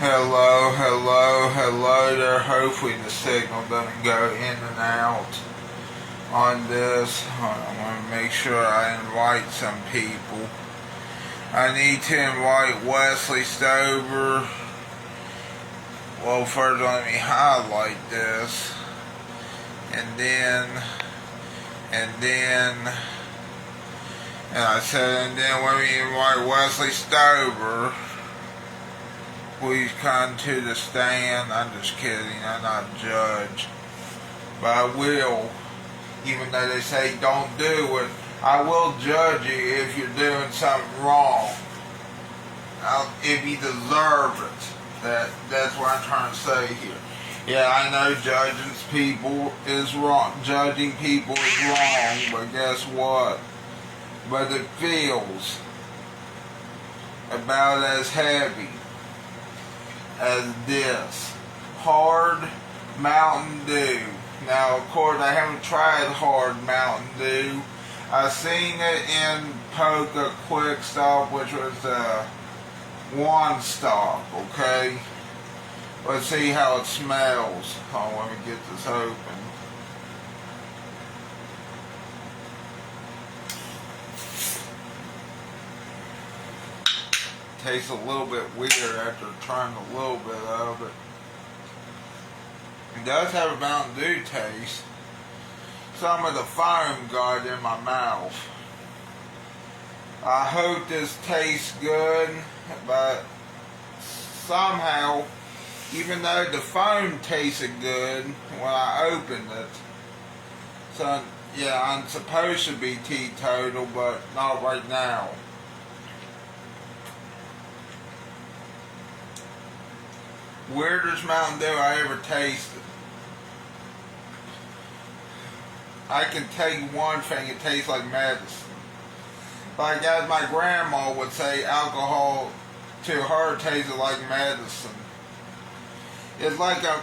Hello, hello, hello there. Hopefully the signal doesn't go in and out on this. I want to make sure I invite some people. I need to invite Wesley Stover. Well, first let me highlight this. And I said, let me invite Wesley Stover. Please come to the stand. I'm just kidding. I'm not a judge. But I will, even though they say don't do it, I will judge you if you're doing something wrong. If you deserve it. That's what I'm trying to say here. Yeah, I know judging people is wrong. Judging people is wrong, but guess what? But it feels about as heavy as this hard Mountain Dew. Now, of course, I haven't tried hard Mountain Dew. I've seen it in Poca Quick Stop, which was one stop. Okay, let's see how it smells. Oh, let me get this open. Tastes a little bit weird after trying a little bit of it. It does have a Mountain Dew taste. Some of the foam got in my mouth. I hope this tastes good, but somehow, even though the foam tasted good when I opened it, so yeah, I'm supposed to be teetotal, but not right now. Weirdest Mountain Dew I ever tasted. I can tell you one thing, it tastes like medicine. Like as my grandma would say, alcohol to her tasted like medicine. It's like a,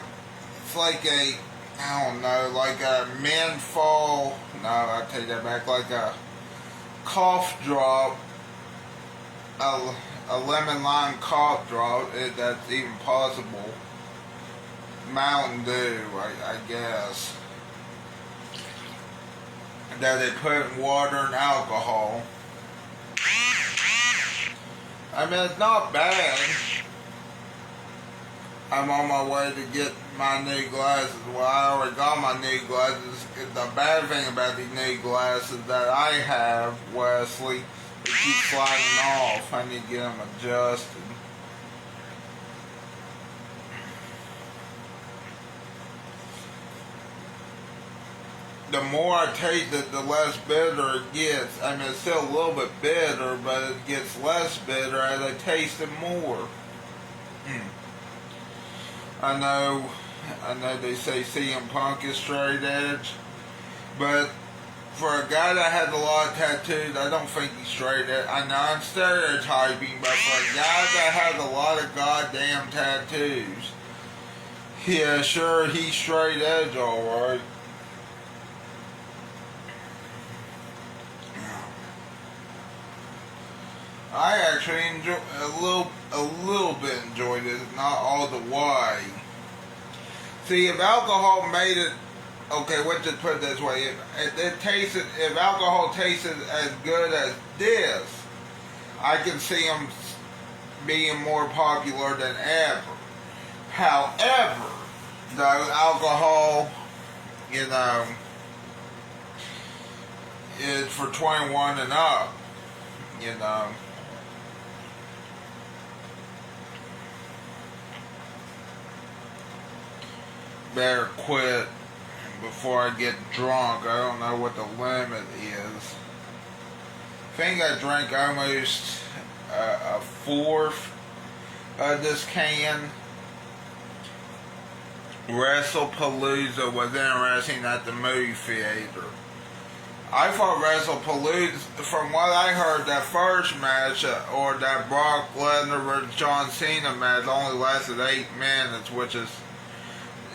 I don't know, like a menthol, no, I take that back, like a cough drop, a lemon lime cough drop, if that's even possible. Mountain Dew, I guess. That they put in water and alcohol. I mean, it's not bad. I'm on my way to get my new glasses. Well, I already got my new glasses. The bad thing about these new glasses that I have, Wesley, they keep sliding off. I need to get them adjusted. The more I taste it, the less bitter it gets. I mean, it's still a little bit bitter, but it gets less bitter as I taste it more. I know they say CM Punk is straight edge, but for a guy that has a lot of tattoos, I don't think he's straight edge. I know I'm stereotyping, but for a guy that has a lot of goddamn tattoos, yeah, sure, he's straight edge, alright. I actually enjoy a little bit enjoyed it, not all the way. See, if alcohol made it, okay, let's just put it this way: if alcohol tasted as good as this, I can see them being more popular than ever. However, though, alcohol, is for 21 and up, Better quit before I get drunk. I don't know what the limit is. I think I drank almost a fourth of this can. WrestlePalooza was interesting at the movie theater. I thought WrestlePalooza, from what I heard, that first match, or that Brock Lesnar versus John Cena match, only lasted 8 minutes, which is,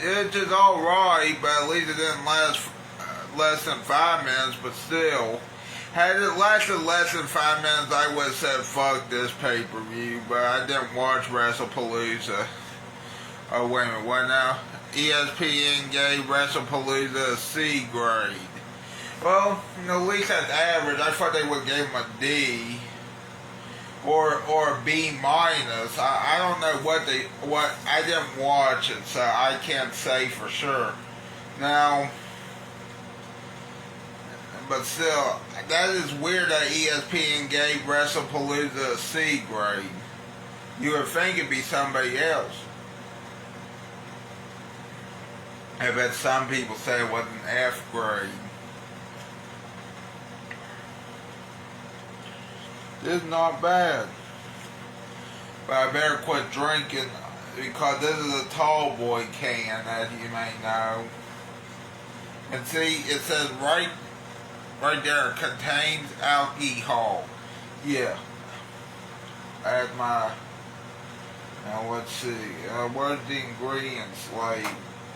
it's just alright, but at least it didn't last less than 5 minutes, but still. Had it lasted less than 5 minutes, I would have said fuck this pay-per-view, but I didn't watch WrestlePalooza. Oh, wait a minute, what now? ESPN gave WrestlePalooza a C grade. Well, at least that's average. I thought they would give him a D. Or a B minus. I don't know what I didn't watch it, so I can't say for sure. Now, but still, that is weird that ESPN gave WrestlePalooza a C grade. You would think it'd be somebody else. I bet some people say it was an F grade. This is not bad. But I better quit drinking because this is a tall boy can, as you may know. And see, it says right there, contains alcohol. Yeah. That's my, now let's see, where's the ingredients label?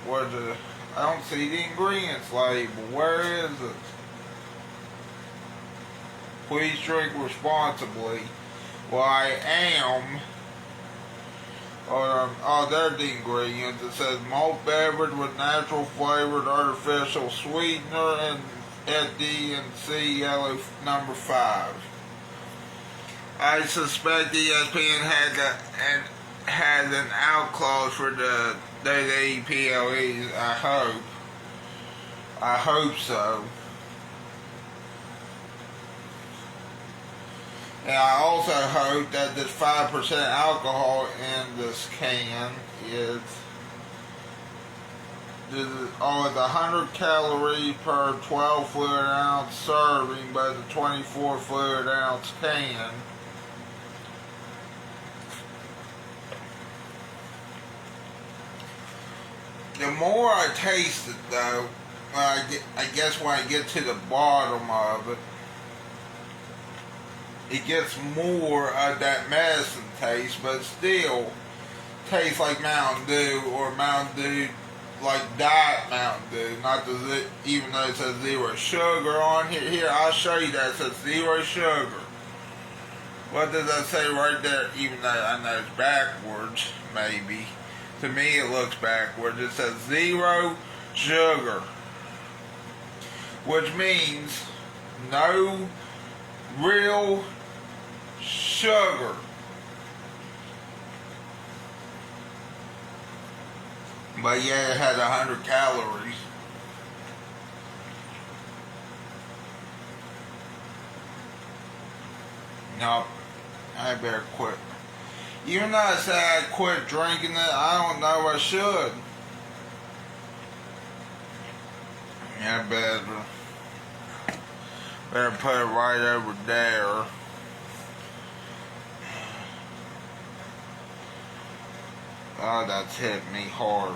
I don't see the ingredients label. Where is it? Please drink responsibly. Well, I am. Oh, there's the ingredients. It says malt beverage with natural flavored artificial sweetener and D&C yellow number 5. I suspect ESPN has an out clause for the WWEPLEs. I hope so. And I also hope that this 5% alcohol in this can is 100 calories per 12 fluid ounce serving, but the 24 fluid ounce can. The more I taste it, though, I guess when I get to the bottom of it, it gets more of that medicine taste, but still tastes like Mountain Dew, or Mountain Dew, like Diet Mountain Dew, not even though it says 0 sugar on here. Here, I'll show you that. It says 0 sugar. What does that say right there? Even though I know it's backwards, maybe. To me, it looks backwards. It says 0 sugar, which means no real sugar. But yeah, it had 100 calories. No, I better quit. Even though I said I quit drinking it, I don't know I should. Yeah, better put it right over there. Oh, that's hit me hard.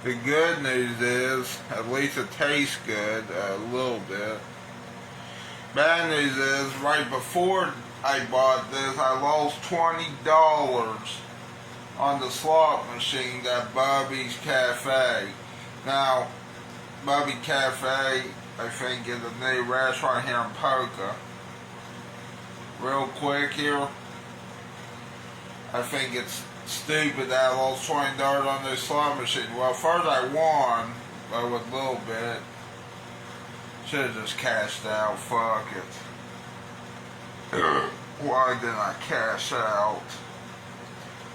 The good news is, at least it tastes good, a little bit. Bad news is, right before I bought this, I lost $20 on the slot machine at Bubby's Cafe. Now, Bubby Cafe, I think, is a new restaurant here in Polka. Real quick here, I think it's stupid that I lost $20 on this slot machine. Well, first I won, but with a little bit. Should have just cashed out. Fuck it. Why didn't I cash out?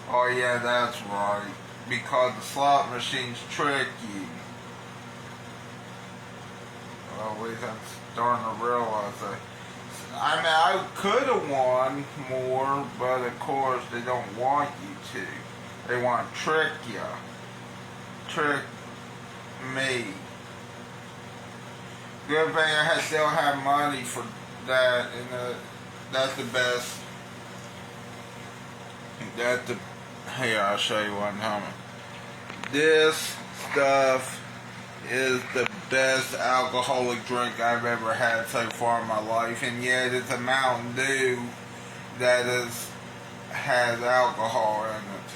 Oh yeah, that's right. Because the slot machines trick you. Well, at least I'm starting to realize that. I mean, I could have won more, but of course they don't want you to. They want to trick you. Trick me. Good thing I still have money for that, and that's the best. Here, I'll show you what I'm talking about. This stuff is the best alcoholic drink I've ever had so far in my life, and yet it's a Mountain Dew that has alcohol in it.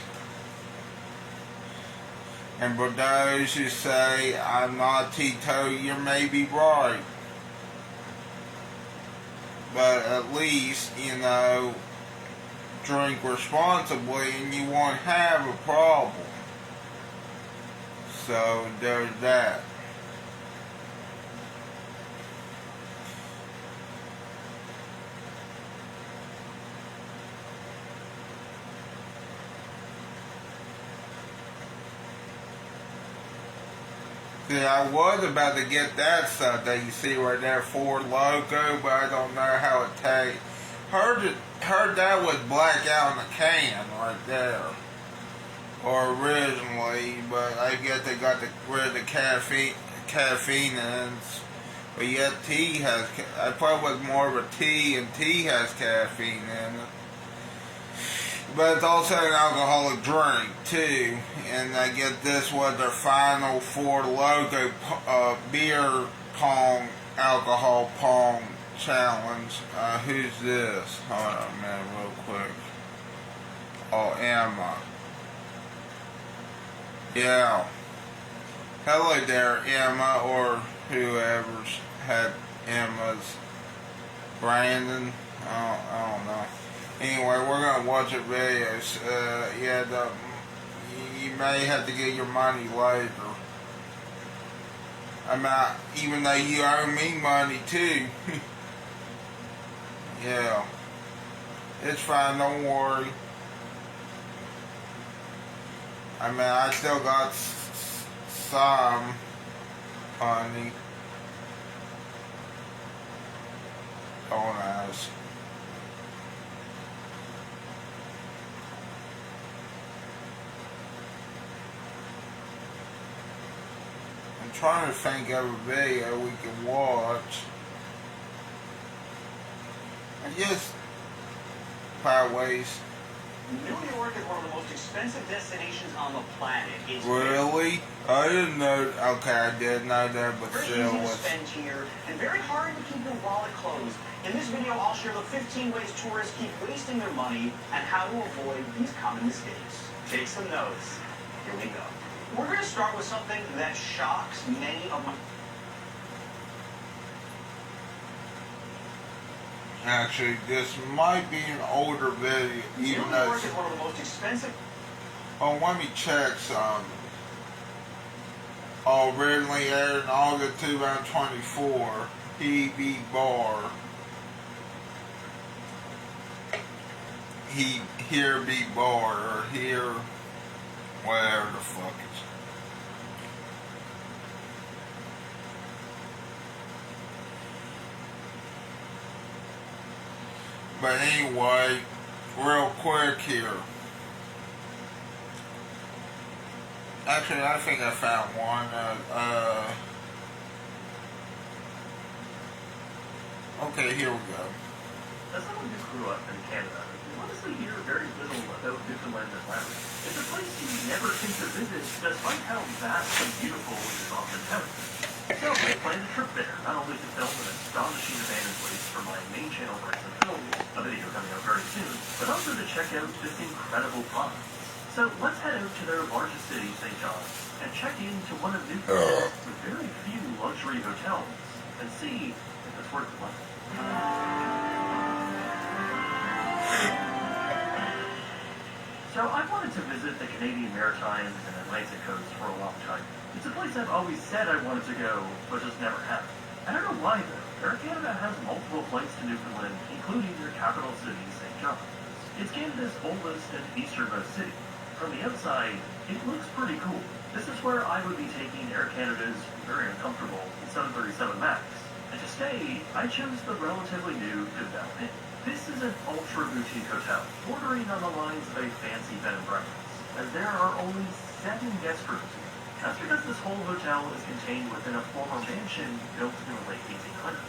And for those who say I'm not teetotal, you may be right. But at least, drink responsibly and you won't have a problem. So there's that. See, I was about to get that stuff that you see right there, Ford logo, but I don't know how it tastes. Heard that was black out in the can right there, or originally, but I guess they got rid of the caffeine in it. But yet tea has, I thought it was more of a tea, and tea has caffeine in it. But it's also an alcoholic drink too, and I guess this was their final Ford logo beer pong, alcohol pong challenge. Who's this? Hold on a minute real quick. Oh, Emma. Yeah. Hello there, Emma, or whoever's had Emma's. Brandon? I don't know. Anyway, we're going to watch a video. You may have to get your money later. Even though you owe me money too. Yeah. It's fine, don't worry. I still got some money. Don't ask. I'm trying to think of a video we can watch. I guess Highways. New York is one of the most expensive destinations on the planet. It's really? I didn't know. Okay, I did know that, but very still, easy to spend here and very hard to keep your wallet closed. In this video, I'll share the 15 ways tourists keep wasting their money and how to avoid these common mistakes. Take some notes. Here we go. We're going to start with something that shocks many of my... Actually, this might be an older video, even though it's one of the most expensive. Oh, let me check some. Originally aired in August 2024. EB Bar. Here be bar, or here, whatever the fuck it's. But anyway, real quick here. Actually, I think I found one. Okay, here we go. As someone who grew up in Canada, you honestly hear very little about Newfoundland and Labrador. It's a place you never think to visit, despite how vast and beautiful it is often touted. So I planned a trip there, not only to film an astonishing abandoned place for my main channel Bryson Films, a video coming out very soon, but also to check out this incredible province. So let's head out to their largest city, St. John's, and check into one of Newfoundland's with very few luxury hotels, and see if it's worth the money. So I've wanted to visit the Canadian Maritimes and Atlantic coast for a long time. It's a place I've always said I wanted to go, but just never have. I don't know why though. Air Canada has multiple flights to Newfoundland, including their capital city, St. John's. It's Canada's oldest and easternmost city. From the outside, it looks pretty cool. This is where I would be taking Air Canada's very uncomfortable 737 MAX. And to stay, I chose the relatively new Devel Inn. This is an ultra-boutique hotel, bordering on the lines of a fancy bed and breakfast, as there are only 7 guest rooms here. That's because this whole hotel is contained within a former mansion built in the late 1800s.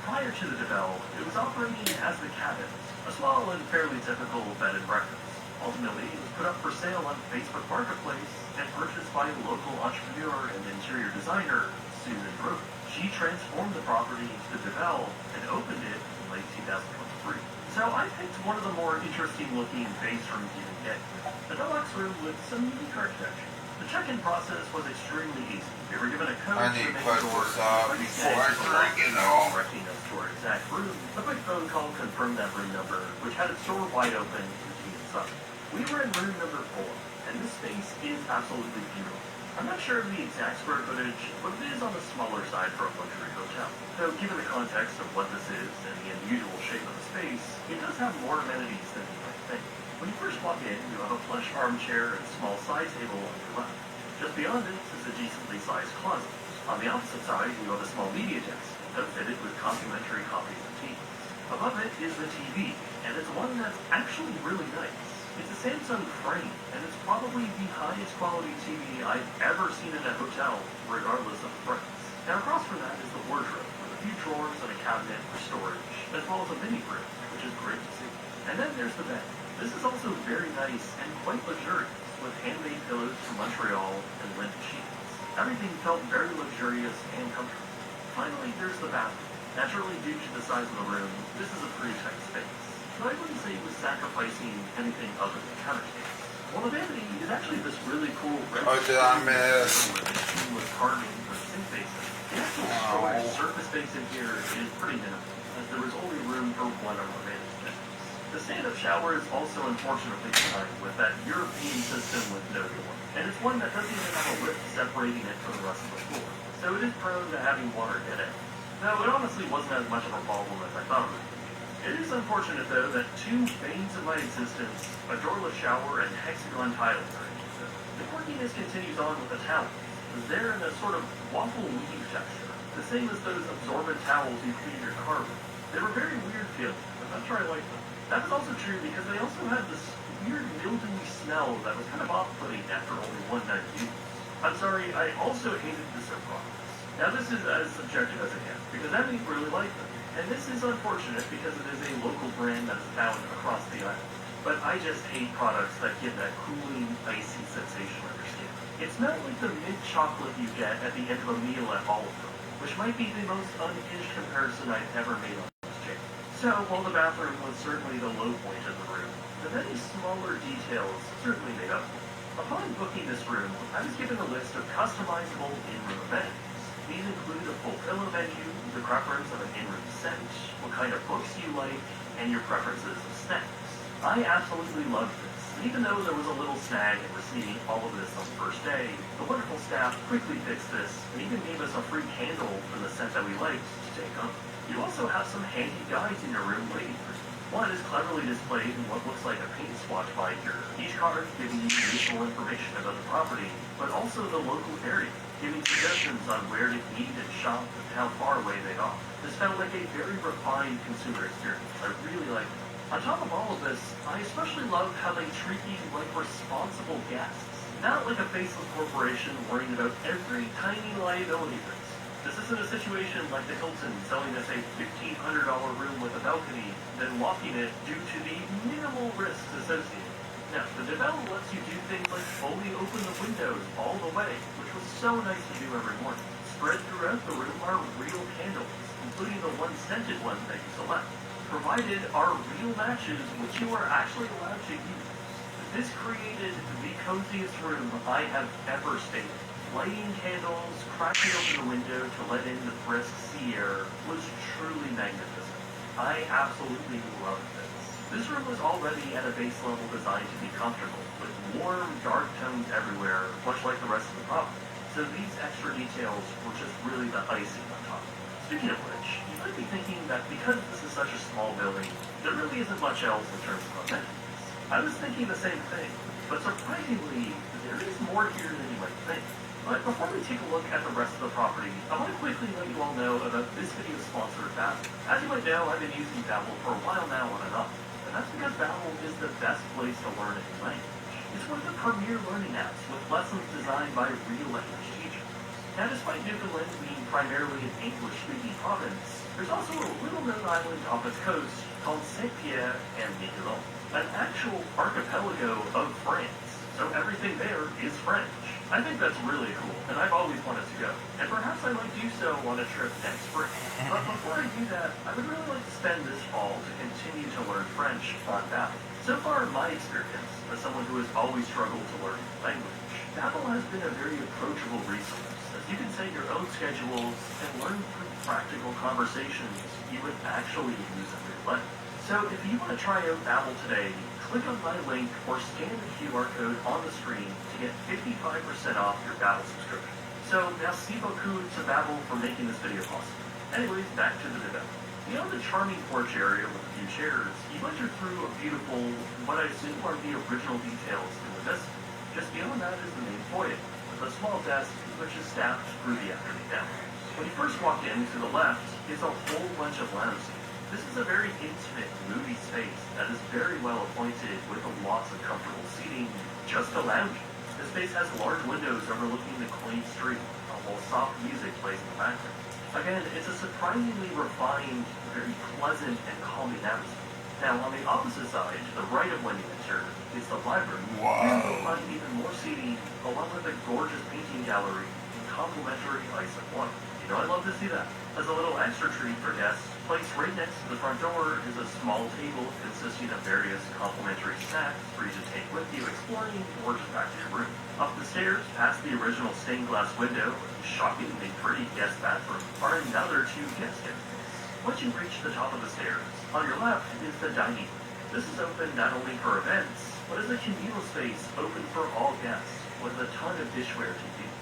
Prior to the Devel, it was operating as the Cabins, a small and fairly typical bed and breakfast. Ultimately, it was put up for sale on Facebook Marketplace and purchased by local entrepreneur and interior designer Susan Brooke. She transformed the property into the Devel and opened it in late 2023. So I picked one of the more interesting looking base rooms you can get. A deluxe room with some unique architecture. The check-in process was extremely easy. They were given a code I need to to make put sure this up before I drink it all. directing us to our exact room. A quick phone call confirmed that room number, which had its door wide open to the inside. We were in room number 4, and this space is absolutely beautiful. I'm not sure of the exact square footage, but it is on the smaller side for a luxury hotel. So given the context of what this is and the unusual shape of the space, it does have more amenities than you might think. When you first walk in, you have a plush armchair and small side table on your left. Just beyond it is a decently sized closet. On the opposite side, you have a small media desk, outfitted with complimentary copies of tea. Above it is the TV, and it's one that's actually really nice. It's a Samsung frame, and it's probably the highest quality TV I've ever seen in a hotel, regardless of the price. Now across from that is the wardrobe, with a few drawers and a cabinet for storage, as well as a mini fridge, which is great to see. And then there's the bed. This is also very nice and quite luxurious, with handmade pillows from Montreal and linen sheets. Everything felt very luxurious and comfortable. Finally, there's the bathroom. Naturally, due to the size of the room, this is a pretty tight space. But I wouldn't say it was sacrificing anything other than counter space. Well, the vanity is actually this really cool red Did I miss? with carving for sink basin. The actual storage surface space in here is pretty minimal, as there is only room for one of our vanity desks. The stand-up shower is also unfortunately designed with that European system with no door, and it's one that doesn't even have a lift separating it from the rest of the floor, so it is prone to having water get in. Now, it honestly wasn't as much of a problem as I thought it would be. It is unfortunate, though, that two banes of my existence, a doorless shower and hexagon tiling, are in use. The quirkiness continues on with the towels, as they're in a sort of waffle weave texture, the same as those absorbent towels you clean your car with. They were very weird feeling, but I'm sure I liked them. That was also true because they also had this weird mildewy smell that was kind of off-putting after only one night of use. I'm sorry, I also hated the soap boxes. Now this is as subjective as it gets, because I didn't really like them. And this is unfortunate because it is a local brand that is found across the island. But I just hate products that give that cooling, icy sensation on your skin. It smelled like the mint chocolate you get at the end of a meal at Oliver, which might be the most unhinged comparison I've ever made on this channel. So, while the bathroom was certainly the low point of the room, the many smaller details certainly made up for it. Upon booking this room, I was given a list of customizable in-room amenities. These include a full pillow menu, the preference of an in-room scent, what kind of books you like, and your preferences of snacks. I absolutely loved this, and even though there was a little snag in receiving all of this on the first day, the wonderful staff quickly fixed this and even gave us a free candle for the scent that we liked to take home. You also have some handy guides in your room waiting for you. One is cleverly displayed in what looks like a paint swatch binder, each card giving you useful information about the property, but also the local area, giving suggestions on where to eat and shop and how far away they are. This felt like a very refined consumer experience. I really liked it. On top of all of this, I especially loved how they treat you like responsible guests, not like a faceless corporation worrying about every tiny liability risk. This isn't a situation like the Hilton selling us a $1,500 room with a balcony, then locking it due to the minimal risks associated. Now, the developer lets you do things like fully open the windows all the way, which was so nice to do every morning. Spread throughout the room are real candles, including the one scented one that you select. Provided are real matches, which you are actually allowed to use. This created the coziest room I have ever stayed in. Lighting candles, cracking open the window to let in the brisk sea air was truly magnificent. I absolutely loved this. This room was already at a base level designed to be comfortable, with warm, dark tones everywhere, much like the rest of the property. So these extra details were just really the icing on top. Speaking of which, you might be thinking that because this is such a small building, there really isn't much else in terms of amenities. I was thinking the same thing, but surprisingly, there is more here than you might think. But before we take a look at the rest of the property, I want to quickly let you all know about this video's sponsor, Babbel. As you might know, I've been using Babbel for a while now on and off, and that's because Babbel is the best place to learn a new language. It's one of the premier learning apps with lessons designed by real language teachers. Now, despite Newfoundland being primarily an English-speaking province, there's also a little-known island off its coast called Saint-Pierre and Miquelon. an actual archipelago of France. So everything there is French. I think that's really cool, and I've always wanted to go. And perhaps I might do so on a trip next spring. But before I do that, I would really like to spend this fall to continue to learn French on Babbel. So far, in my experience, as someone who has always struggled to learn language, Babbel has been a very approachable resource, as you can set your own schedules and learn through practical conversations you would actually use in real life. So if you want to try out Babbel today, click on my link or scan the QR code on the screen to get 55% off your Babbel subscription. So merci beaucoup to Babbel for making this video possible. Anyways, back to the video. Beyond the charming porch area with a few chairs, you enter through a beautiful, what I assume are the original details in the vista. Just beyond that is the main foyer, with a small desk which is staffed through the afternoon hours. When you first walk in, to the left is a whole bunch of lounge seats. This is a very intimate, moody space that is very well appointed with lots of comfortable seating, just a lounge. The space has large windows overlooking the quaint street, while soft music plays in the background. Again, it's a surprisingly refined, very pleasant and calming atmosphere. Now, on the opposite side, to the right of when you enter, is the library. Here you'll find even more seating, along with a gorgeous painting gallery and complimentary ice and wine. You know, I love to see that. As a little extra treat for guests, placed right next to the front door is a small table consisting of various complimentary snacks for you to take with you exploring or just back to your room. Up the stairs, past the original stained glass window, and shockingly pretty guest bathroom, are another two guest areas. Once you reach the top of the stairs, on your left is the dining room. This is open not only for events, but as a communal space open for all guests, with a ton of dishware to use.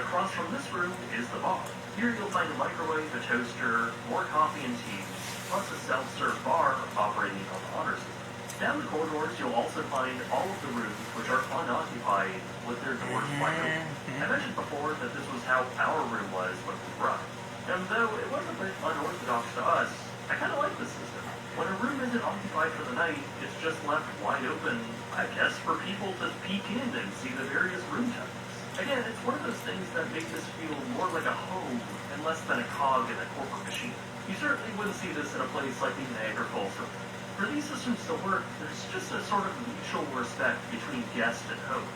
Across from this room is the bar. Here you'll find a microwave, a toaster, more coffee and teas, plus a self-serve bar operating on the honor system. Down the corridors, you'll also find all of the rooms which are unoccupied with their doors wide open. I mentioned before that this was how our room was when we arrived. And though it was a bit unorthodox to us, I kind of like this system. When a room isn't occupied for the night, it's just left wide open, I guess, for people to peek in and see the various room types. Again, it's one of those things that make this feel more like a home and less than a cog in a corporate machine. You certainly wouldn't see this in a place like the Niagara Falls. For these systems to work, there's just a sort of mutual respect between guest and host.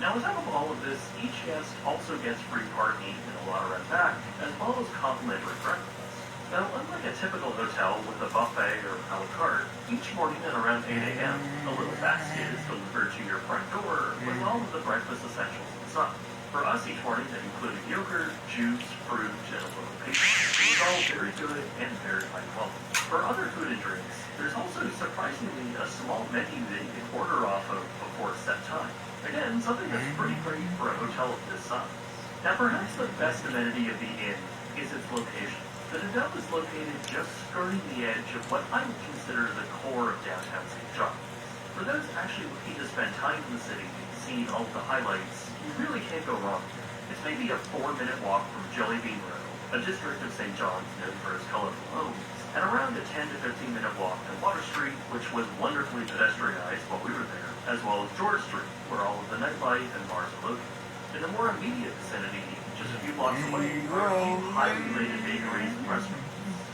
Now, on top of all of this, each guest also gets free parking in a lot around back, as well as complimentary breakfast. Now, unlike a typical hotel with a buffet or a la carte, each morning at around 8 a.m., a little basket is delivered to your front door with all of the breakfast essentials inside. For us each morning, that included yogurt, juice, fruit, and a little pastry. It was all very good and very high quality. For other food and drinks, there's also surprisingly a small menu that you can order off of before a set time. Again, something that's pretty great for a hotel of this size. Now, perhaps the best amenity of the inn is its location. The hotel is located just skirting the edge of what I would consider the core of downtown St. John's. For those actually looking to spend time in the city and seeing all of the highlights, you really can't go wrong. It's maybe a 4-minute walk from Jelly Bean Row, a district of St. John's known for its colorful homes, and around a 10 to 15-minute walk to Water Street, which was wonderfully pedestrianized while we were there, as well as George Street, where all of the nightlife and bars are located. In the more immediate vicinity, just a few blocks away, are a few highly rated bakeries and restaurants.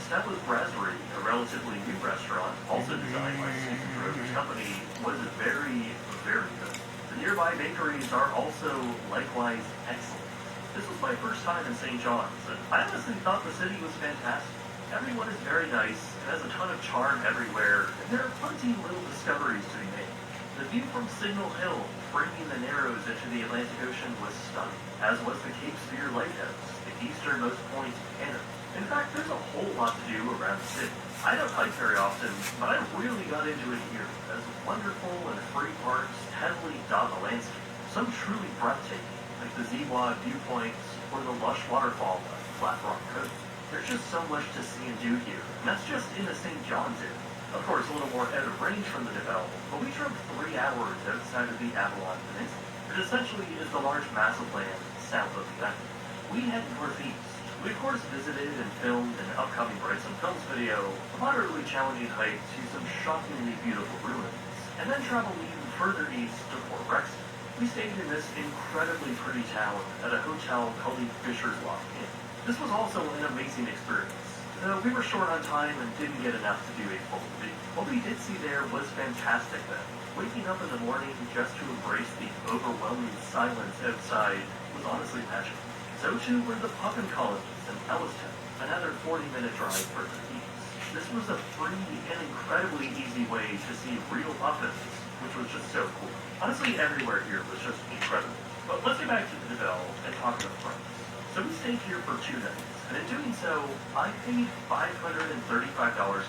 Stella's Brasserie, a relatively new restaurant, also designed by Susan Droger's company, was very, very good. The nearby bakeries are also likewise excellent. This was my first time in St. John's, and I honestly thought the city was fantastic. Everyone is very nice, and has a ton of charm everywhere, and there are plenty of little discoveries to be made. The view from Signal Hill, bringing the Narrows into the Atlantic Ocean, was stunning, as was the Cape Fear Lighthouse, the easternmost point in Canada. In fact, there's a whole lot to do around the city. I don't hike very often, but I really got into it here, as wonderful and free parks heavily dot the landscape. Some truly breathtaking, like the Ziwa viewpoints or the lush waterfall by Flat Rock Coast. There's just so much to see and do here, and that's just in the St. John's area. Of course, a little more out of range from the development, but we drove 3 hours outside of the Avalon Peninsula. It essentially is the large mass of land south of the island. We headed northeast. We of course visited and filmed an upcoming Brights and Films video, a moderately challenging hike to some shockingly beautiful ruins, and then traveled even further east to Port Rexon. We stayed in this incredibly pretty town at a hotel called the Fisher's Lock Inn. This was also an amazing experience, We were short on time and didn't get enough to do a full review. What we did see there was fantastic though. Waking up in the morning just to embrace the overwhelming silence outside was honestly magical. So too were the puffin colleges in Elliston, another 40-minute drive further east. This was a free and incredibly easy way to see real puffins, which was just so cool. Honestly, everywhere here was just incredible. But let's get back to the Deville and talk about the price. So we stayed here for 2 nights, and in doing so, I paid $535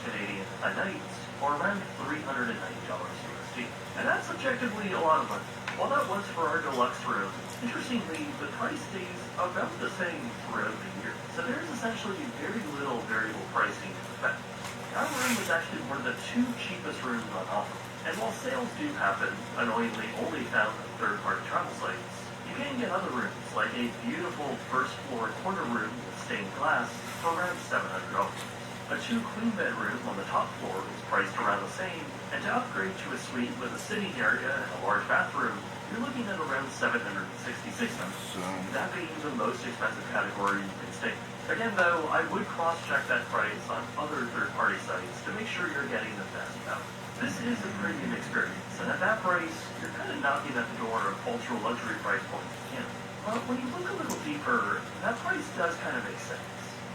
Canadian a night, or around $390 USD. And that's objectively a lot of money. While that was for our deluxe room, interestingly, the price stays about the same throughout the year. So there's essentially very little variable pricing in effect. Our room was actually one of the 2 cheapest rooms on offer. And while sales do happen, annoyingly only found on third-party travel sites, you can get other rooms, like a beautiful first-floor corner room with stained glass for around $700. A 2-queen bed room on the top floor was priced around the same, and to upgrade to a suite with a sitting area and a large bathroom, you're looking at around $766. That being the most expensive category you can stay. Again though, I would cross-check that price on other third-party sites to make sure you're getting the best value. This is a premium experience, and at that price, you're kind of knocking at the door of ultra luxury price points in Canada. But when you look a little deeper, that price does kind of make sense.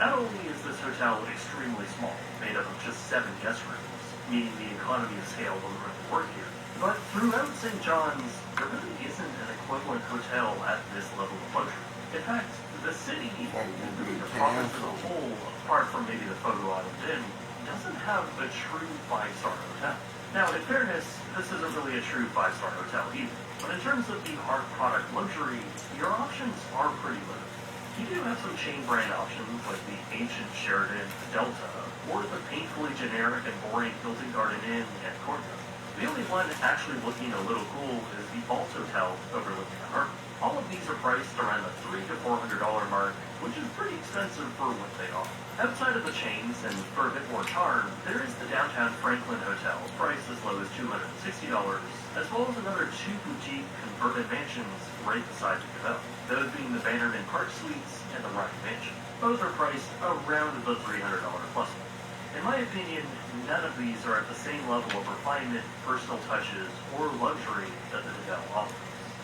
Not only is this hotel extremely small, made up of just 7 guest rooms, meaning the economy of scale will really work here, but throughout St. John's, there really isn't an equivalent hotel at this level of luxury. In fact, the city, and really the province as a whole, apart from maybe the Photo Island Inn, doesn't have a true 5-star hotel. Now, in fairness, this isn't really a true 5-star hotel either, but in terms of the hard product luxury, your options are pretty limited. You do have some chain brand options like the ancient Sheraton, the Delta, or the painfully generic and boring Hilton Garden Inn and Cornwall. The only one actually looking a little cool is the Hotel overlooking the harbor. All of these are priced around the $300 to $400 mark, which is pretty expensive for what they are. Outside of the chains, and for a bit more charm, there is the downtown Franklin Hotel, priced as low as $260, as well as another 2 boutique converted mansions right beside the Deville, those being the Bannerman Park Suites and the Ryan Mansion. Both are priced around the $300 plus mark. In my opinion, none of these are at the same level of refinement, personal touches, or luxury that the Deville offers.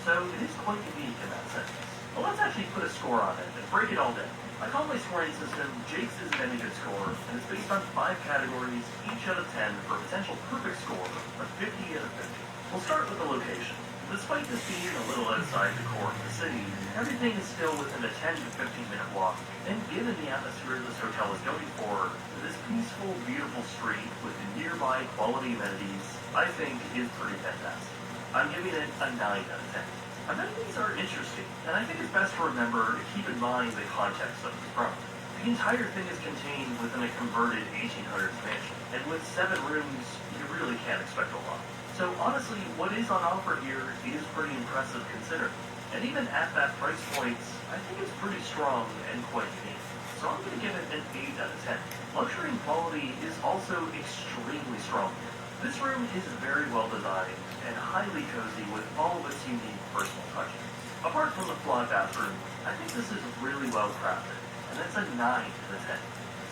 So it is quite unique in that sense. Well, let's actually put a score on it and break it all down. I call my scoring system Jake's is an any good score, and it's based on 5 categories, each out of 10 for a potential perfect score of 50 out of 50. We'll start with the location. Despite this being a little outside the core of the city, everything is still within a 10 to 15 minute walk, and given the atmosphere this hotel is going for, this peaceful, beautiful street with nearby quality amenities, I think is pretty fantastic. I'm giving it a 9 out of 10. Amenities are interesting, and I think it's best to remember to keep in mind the context of this property. The entire thing is contained within a converted 1800s mansion, and with 7 rooms, you really can't expect a lot. So honestly, what is on offer here is pretty impressive considering. And even at that price point, I think it's pretty strong and quite unique. So I'm going to give it an 8 out of 10. Luxury and quality is also extremely strong here. This room is very well designed and highly cozy with all of its unique personal touches. Apart from the flawed bathroom, I think this is really well crafted, and that's a 9 out of 10.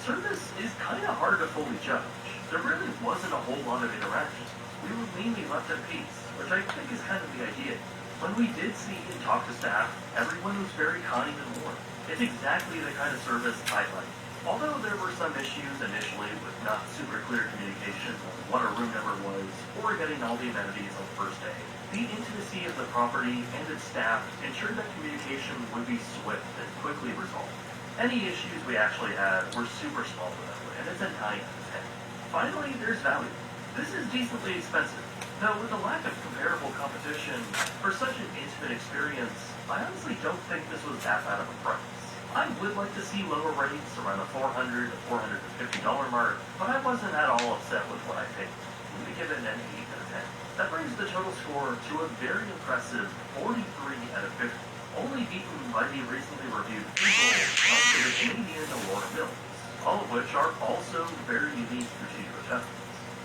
Service is kind of hard to fully judge. There really wasn't a whole lot of interaction. We were mainly left at peace, which I think is kind of the idea. When we did see and talk to staff, everyone was very kind and warm. It's exactly the kind of service I like. Although there were some issues initially with not super clear communication on what our room number was, or getting all the amenities on the first day, the intimacy of the property and its staff ensured that communication would be swift and quickly resolved. Any issues we actually had were super small though, and it's a 9 out of 10. Finally, there's value. This is decently expensive, though with a lack of comparable competition, for such an intimate experience, I honestly don't think this was that bad of a price. I would like to see lower rates around the $400 to $450 mark, but I wasn't at all upset with what I paid. I'm going to give it an 8 out of 10. That brings the total score to a very impressive 43 out of 50, only beaten by the recently reviewed people of the Canadian Aurora Mills, all of which are also very unique boutique hotels.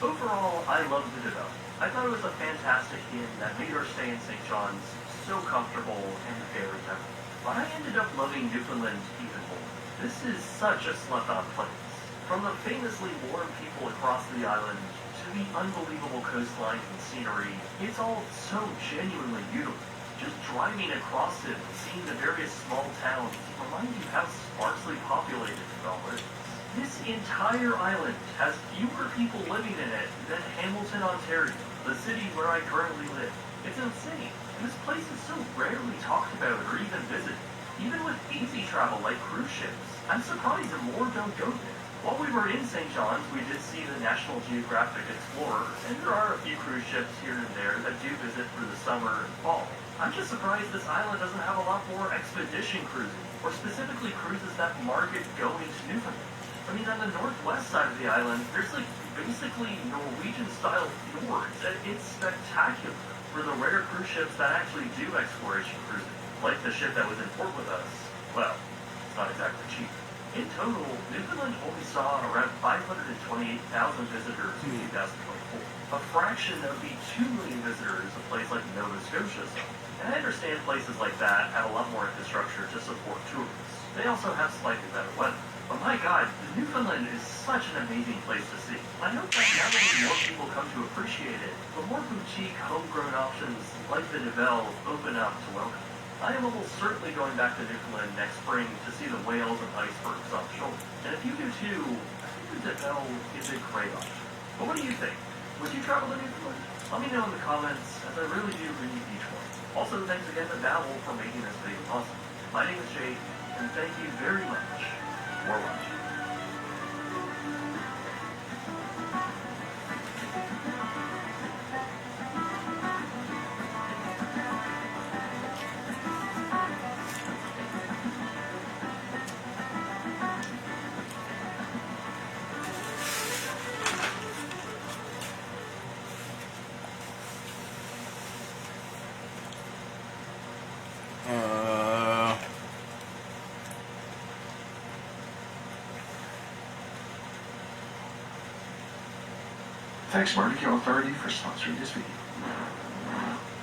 Overall, I loved the Deville. I thought it was a fantastic inn that made our stay in St. John's so comfortable and very memorable. But I ended up loving Newfoundland even more. This is such a slept-on place. From the famously warm people across the island to the unbelievable coastlines and scenery, it's all so genuinely beautiful. Just driving across it and seeing the various small towns reminds you how sparsely populated it all is. This entire island has fewer people living in it than Hamilton, Ontario, the city where I currently live. It's insane. And this place is so rarely talked about or even visited. Even with easy travel like cruise ships, I'm surprised that more don't go there. While we were in St. John's, we did see the National Geographic Explorer, and there are a few cruise ships here and there that do visit for the summer and fall. I'm just surprised this island doesn't have a lot more expedition cruising, or specifically cruises that market going to Newfoundland. I mean, on the northwest side of the island, there's like basically Norwegian-style fjords, and it's spectacular for the rare cruise ships that actually do exploration cruising, like the ship that was in port with us. Well, it's not exactly cheap. In total, Newfoundland only saw around 528,000 visitors in 2024, a fraction of the 2 million visitors a place like Nova Scotia saw. And I understand places like that have a lot more infrastructure to support tourists. They also have slightly better weather. But my God, Newfoundland is such an amazing place to see. I hope that not only more people come to appreciate it, but more boutique, homegrown options like the Deville open up to welcome. I am almost certainly going back to Newfoundland next spring to see the whales and icebergs on shore. And if you do too, I think the Deville is a great option. But what do you think? Would you travel to Newfoundland? Let me know in the comments, as I really do read each one. Also, thanks again to Babel for making this video possible. My name is Jake, and thank you very much for watching. Thanks, Barbecue Authority, for sponsoring this video.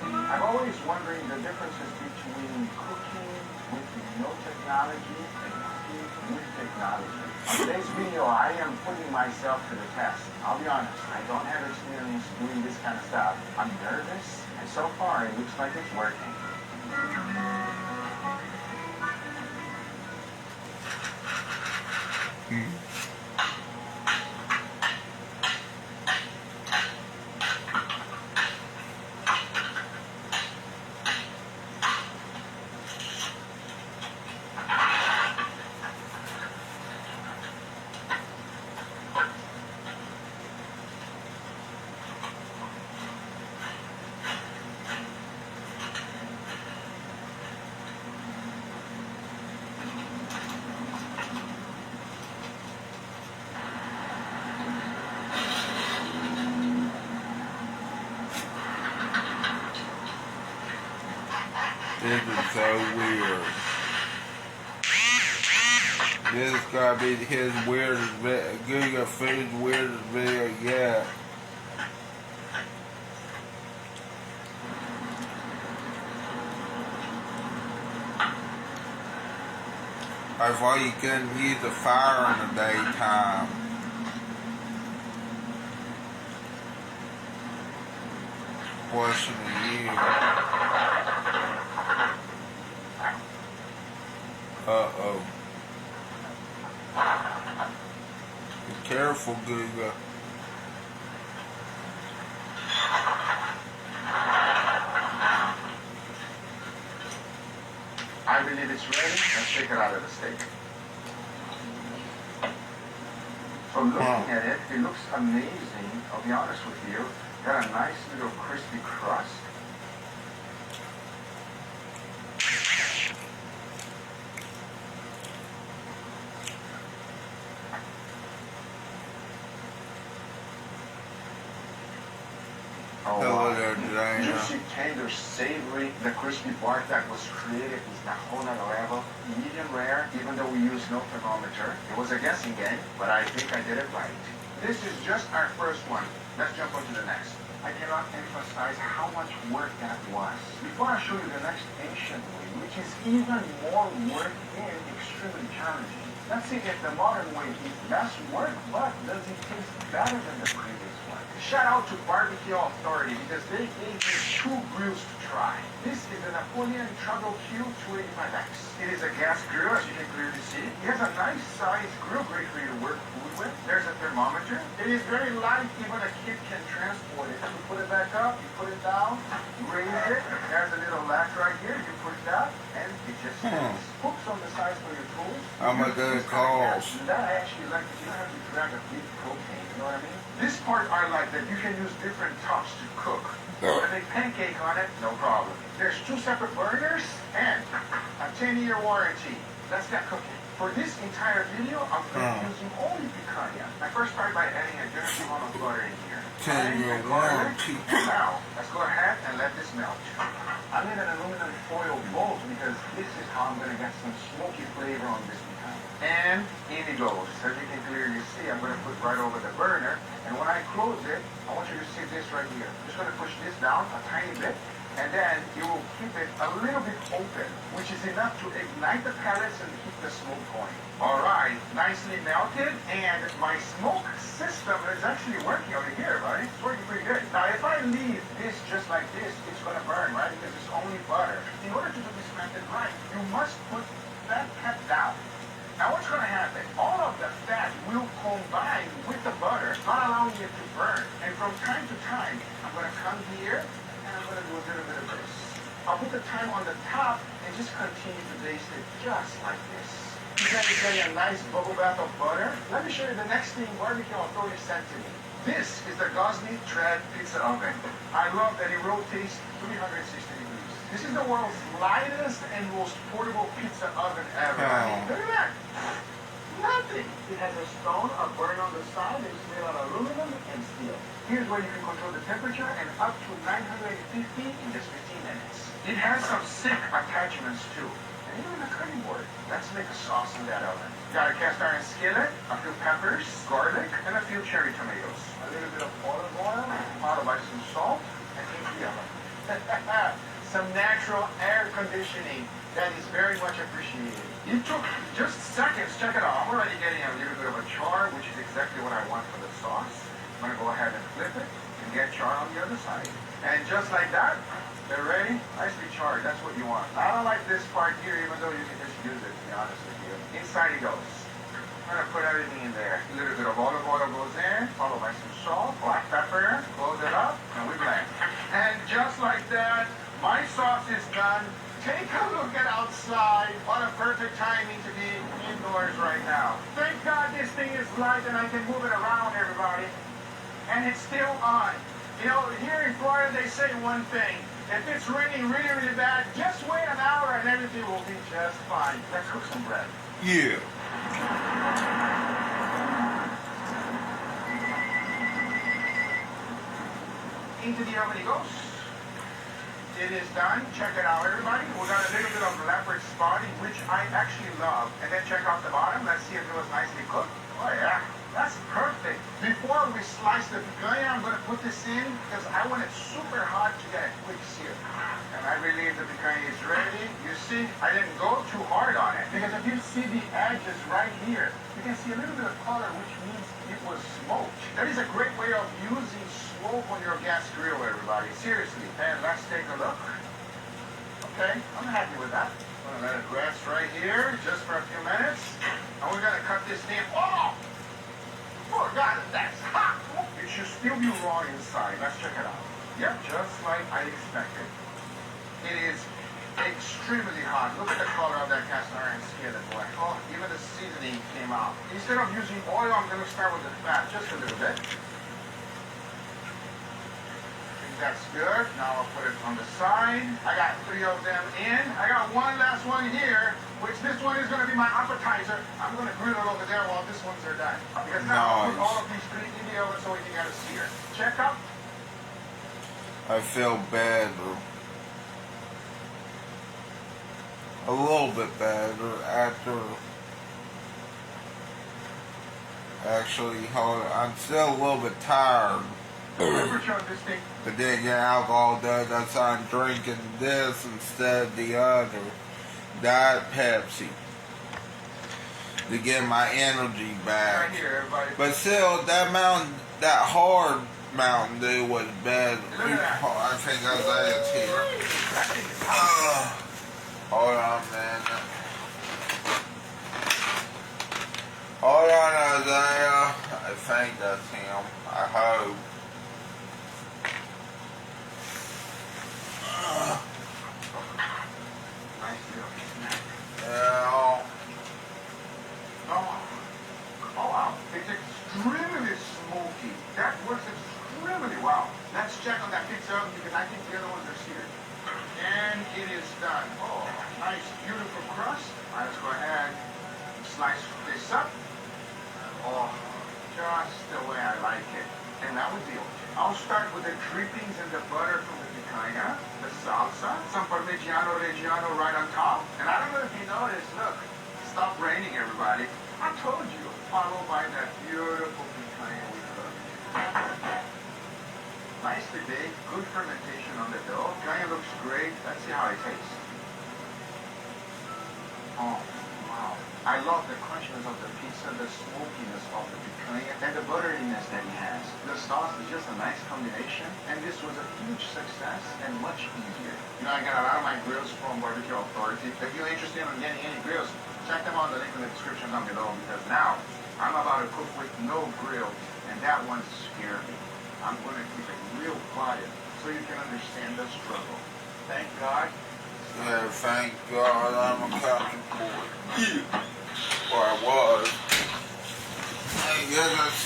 I'm always wondering the differences between cooking with no technology and cooking with technology. On today's video, I am putting myself to the test. I'll be honest, I don't have experience doing this kind of stuff. I'm nervous, and so far it looks like it's working. This is so weird. This is gotta be his weirdest video, Google Food's weirdest video yet. I thought you couldn't use the fire in the daytime. Question to you. Uh-oh. Be careful, Google. I believe it's ready. Let's take it out of the steak. From looking at it, it looks amazing. I'll be honest with you. Got a nice little crispy crust. Hello there, Diana. Juicy, tender, savory. The crispy part that was created is a whole nother level. Medium rare, even though we use no thermometer. It was a guessing game, but I think I did it right. This is just our first one. Let's jump on to the next. I cannot emphasize how much work that was. Before I show you the next ancient way, which is even more work and extremely challenging, let's see if the modern way is less work, but does it taste better than the previous one? Shout out to Barbecue Authority because they gave me 2 grills to try. This is the Napoleon Trouble Q285X. It is a gas grill, as you can clearly see. It has a nice size grill, great for you to work food with. There's a thermometer. It is very light, even a kid can transport it. You put it back up, you put it down, you raise it. There's a little latch right here. You push that, and it just stays. Hooks on the sides for your tools. How much does it cost? That I actually like because you don't have to drag a big propane, you know what I mean? This part I like that you can use different tops to cook. Put a big pancake on it, no problem. There's 2 separate burners and a 10-year warranty. Let's get cooking. For this entire video, I'm going to be using only picanha. I first started by adding a generous amount of butter in here. 10-year warranty. Now, let's go ahead and let this melt. I made an aluminum foil bowl because this is how I'm going to get some smoky flavor on this picanha. And in it goes. As you can clearly see, I'm going to put right over the burner. And when I close it, I want you to see this right here. I'm just going to push this down a tiny bit. And then you will keep it a little bit open, which is enough to ignite the pellets and keep the smoke going. All right, nicely melted. And my smoke system is actually working over here, right? It's working pretty good. Now, if I leave this just like this, it's going to burn, right? Because it's only butter. In order to do this method right, you must put that cap down. Now what's going to happen? All of the fat will combine with the butter, not allowing it to burn. And from time to time, I'm going to come here and I'm going to do a little bit of this. I'll put the time on the top and just continue to baste it just like this. You guys are getting a nice bubble bath of butter. Let me show you the next thing Barbecue Authority sent to me. This is the Gosney Tread Pizza Oven. I love that it rotates 360 degrees. This is the world's lightest and most portable pizza oven ever. I mean, look at that. Nothing. It has a stone, a burn on the side. It's made out of aluminum and steel. Here's where you can control the temperature and up to 950 in just 15 minutes. It has some sick attachments too. And even a cutting board. Let's make a sauce in that oven. Got a cast iron skillet, a few peppers, garlic, and a few cherry tomatoes. A little bit of olive oil, followed by some salt, and into the oven. Some natural air conditioning that is very much appreciated. It took just seconds. Check it out. I'm already getting a little bit of a char, which is exactly what I want for the sauce. I'm going to go ahead and flip it and get char on the other side. And just like that, they're ready. Nicely charred. That's what you want. I don't like this part here, even though you can just use it, to be honest with you. Inside it goes. I'm going to put everything in there. A little bit of olive oil goes in, followed by some salt, black pepper, close it up, and we blend. And just like that, my sauce is done. Take a look at outside. What a perfect timing to be indoors right now. Thank God this thing is light and I can move it around, everybody. And it's still on. You know, here in Florida they say one thing. If it's raining really, really bad, just wait an hour and everything will be just fine. Let's cook some bread. Yeah. Into the oven it goes. It is done. Check it out, everybody. We got a little bit of leopard spotting, which I actually love. And then check out the bottom. Let's see if it was nicely cooked. Oh, yeah. That's perfect. Before we slice the picanha, I'm going to put this in because I want it super hot to get a quick sear. And I believe the picanha is ready. You see, I didn't go too hard on it. Because if you see the edges right here, you can see a little bit of color, which means it was smoked. That is a great way of using smoke on your gas grill, everybody. Seriously. And let's take a look. Okay, I'm happy with that. I'm going to let it rest right here just for a few minutes. And we're going to cut this thing. Oh! Oh, God, that's hot! It should still be raw inside. Let's check it out. Yep, just like I expected. It is extremely hot. Look at the color of that cast iron skillet, boy. Oh, even the seasoning came out. Instead of using oil, I'm going to start with the fat, just a little bit. That's good. Now I'll put it on the side. I got 3 of them in. I got one last one here, which this one is going to be my appetizer. I'm going to grill it over there while these ones are done. Because now I'll put all of these 3 in the oven so we can get a sear. Check out. I feel bad. A little bit better after. Actually, I'm still a little bit tired. Temperature on this thing. But then again, alcohol does. That's why I'm drinking this instead of the other Diet Pepsi to get my energy back. Right here, everybody. But still, that hard Mountain Dew was bad. I think Isaiah's here. Hold on, man. Hold on, Isaiah. I think that's him. I hope. Yeah. Oh wow, it's extremely smoky. That works extremely well. Let's check on that pizza because I think the other ones are seared. And it is done. Oh, nice, beautiful crust. All right, let's go ahead and slice this up. Oh, just the way I like it. And now with the I'll start with the drippings and the butter from the picanha, the salsa, some Parmigiano Reggiano right on top. And I don't know if you noticed, look, stop raining, everybody. I told you, followed by that beautiful picanha we cooked. Nicely baked, good fermentation on the dough. Picanha looks great. Let's see how it tastes. Oh, wow. I love the crunchiness of the pizza, the smokiness of the picanha, and the butteriness that it has. The sauce is just a nice combination, and this was a huge success and much easier. You know, I got a lot of my grills from Barbecue Authority. If you're interested in getting any grills, check them out in the link in the description down below, because now I'm about to cook with no grill, and that one scared me. I'm going to keep it real quiet so you can understand the struggle. Thank God. Yeah, thank God I'm a captain boy. Yeah. Or I was. I guess that's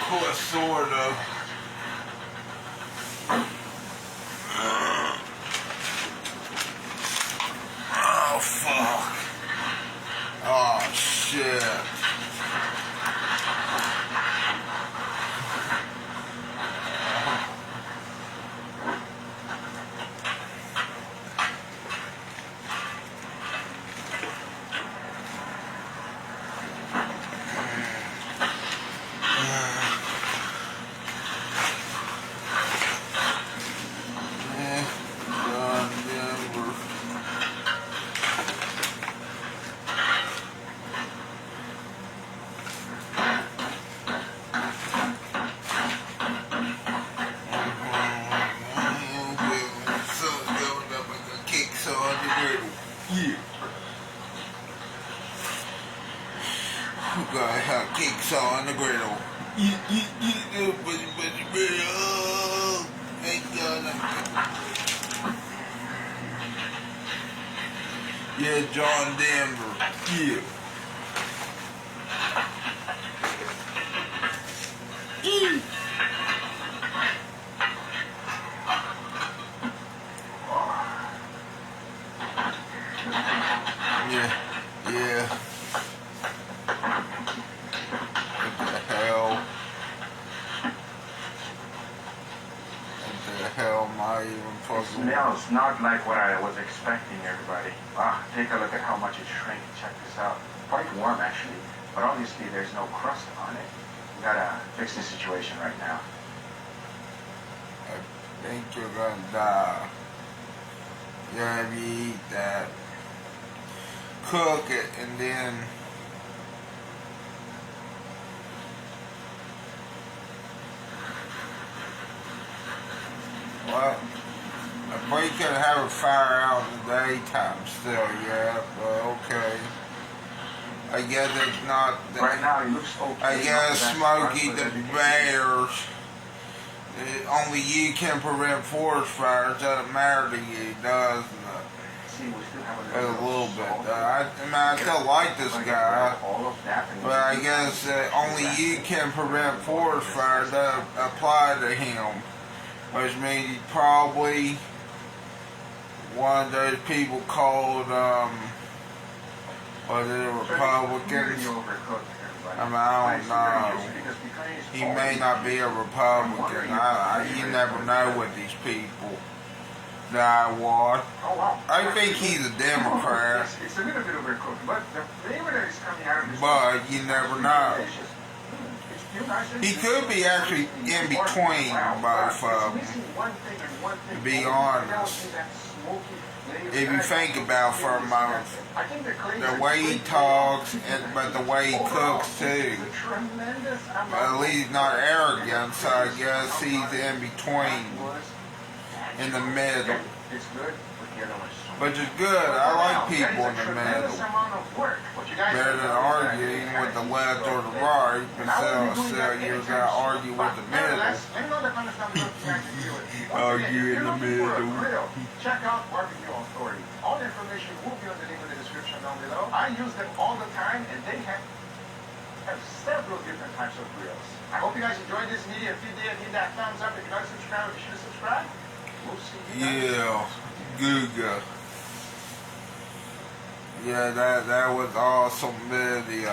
cool, sort of. Oh, fuck. Oh, shit. Kicks on the griddle. Yeah, John Denver. Yeah. Yeah. It smells not like what I was expecting, everybody. Ah, take a look at how much it shrank. Check this out. Quite warm, actually. But obviously, there's no crust on it. We gotta fix this situation right now. I think you're gonna die. You gotta eat that. Cook it and then... What? We could have a fire out in the daytime still, yeah, but okay. I guess it's not... Right now, it looks okay. I guess Smokey the Bears, only you can prevent forest fires. Doesn't matter to you, doesn't it? See, we still have A little bit. I still like this guy, but I guess only you can prevent forest fires. That apply to him, which means he's probably one of those people called, what are the Republicans? I don't know. He may not be a Republican. You never know with these people that I watch. I think he's a Democrat. It's a little bit overcooked, but the flavor that is coming out of this, but you never know. It's He could be actually in between both of them, to be honest. If you think about for a moment, the way he talks, but the way he cooks too. But at least not arrogant, so I guess he's in between, in the middle. Which is good. I like people in the middle. Better than arguing with the left or the right, but still you gotta argue with the middle. Argue in the middle. Check out Barbecue Authority. All the information will be on the link in the description down below. I use them all the time, and they have several different types of grills. I hope you guys enjoyed this video. If you did, hit that thumbs up. If you're not subscribed, be sure to subscribe. We'll see you guys. Guga. Yeah, that was awesome video.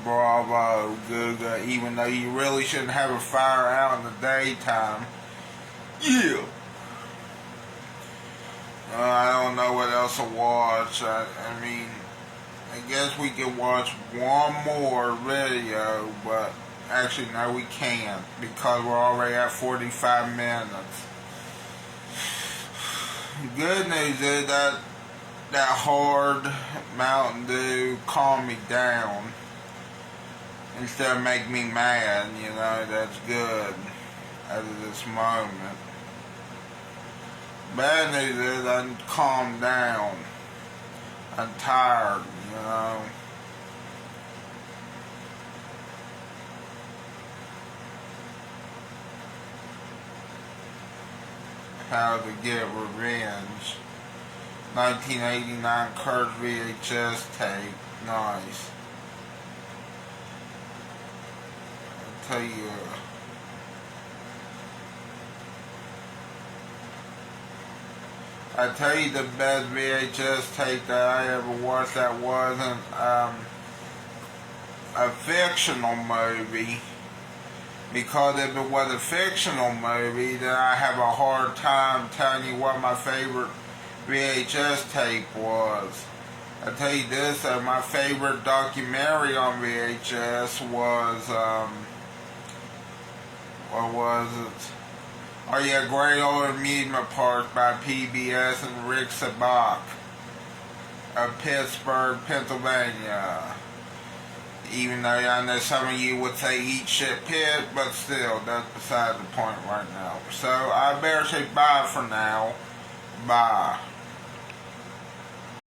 Bravo, Guga. Even though you really shouldn't have a fire out in the daytime. Yeah. I don't know what else to watch. I mean, I guess we could watch one more video, but actually no, we can't, because we're already at 45 minutes. Good news is that hard Mountain Dew calmed me down instead of making me mad. You know, that's good at this moment. Bad news is I'm calmed down. I'm tired, you know. How to Get Revenge. 1989 Kurt VHS tape. Nice. I'll tell you. The best VHS tape that I ever watched that wasn't a fictional movie. Because if it was a fictional movie, then I have a hard time telling you what my favorite VHS tape was. I tell you this, my favorite documentary on VHS was, what was it? Oh yeah, Great Old Amusement Park by PBS and Rick Sabak of Pittsburgh, Pennsylvania. Even though I know some of you would say eat shit pit, but still, that's beside the point right now. So I better say bye for now. Bye.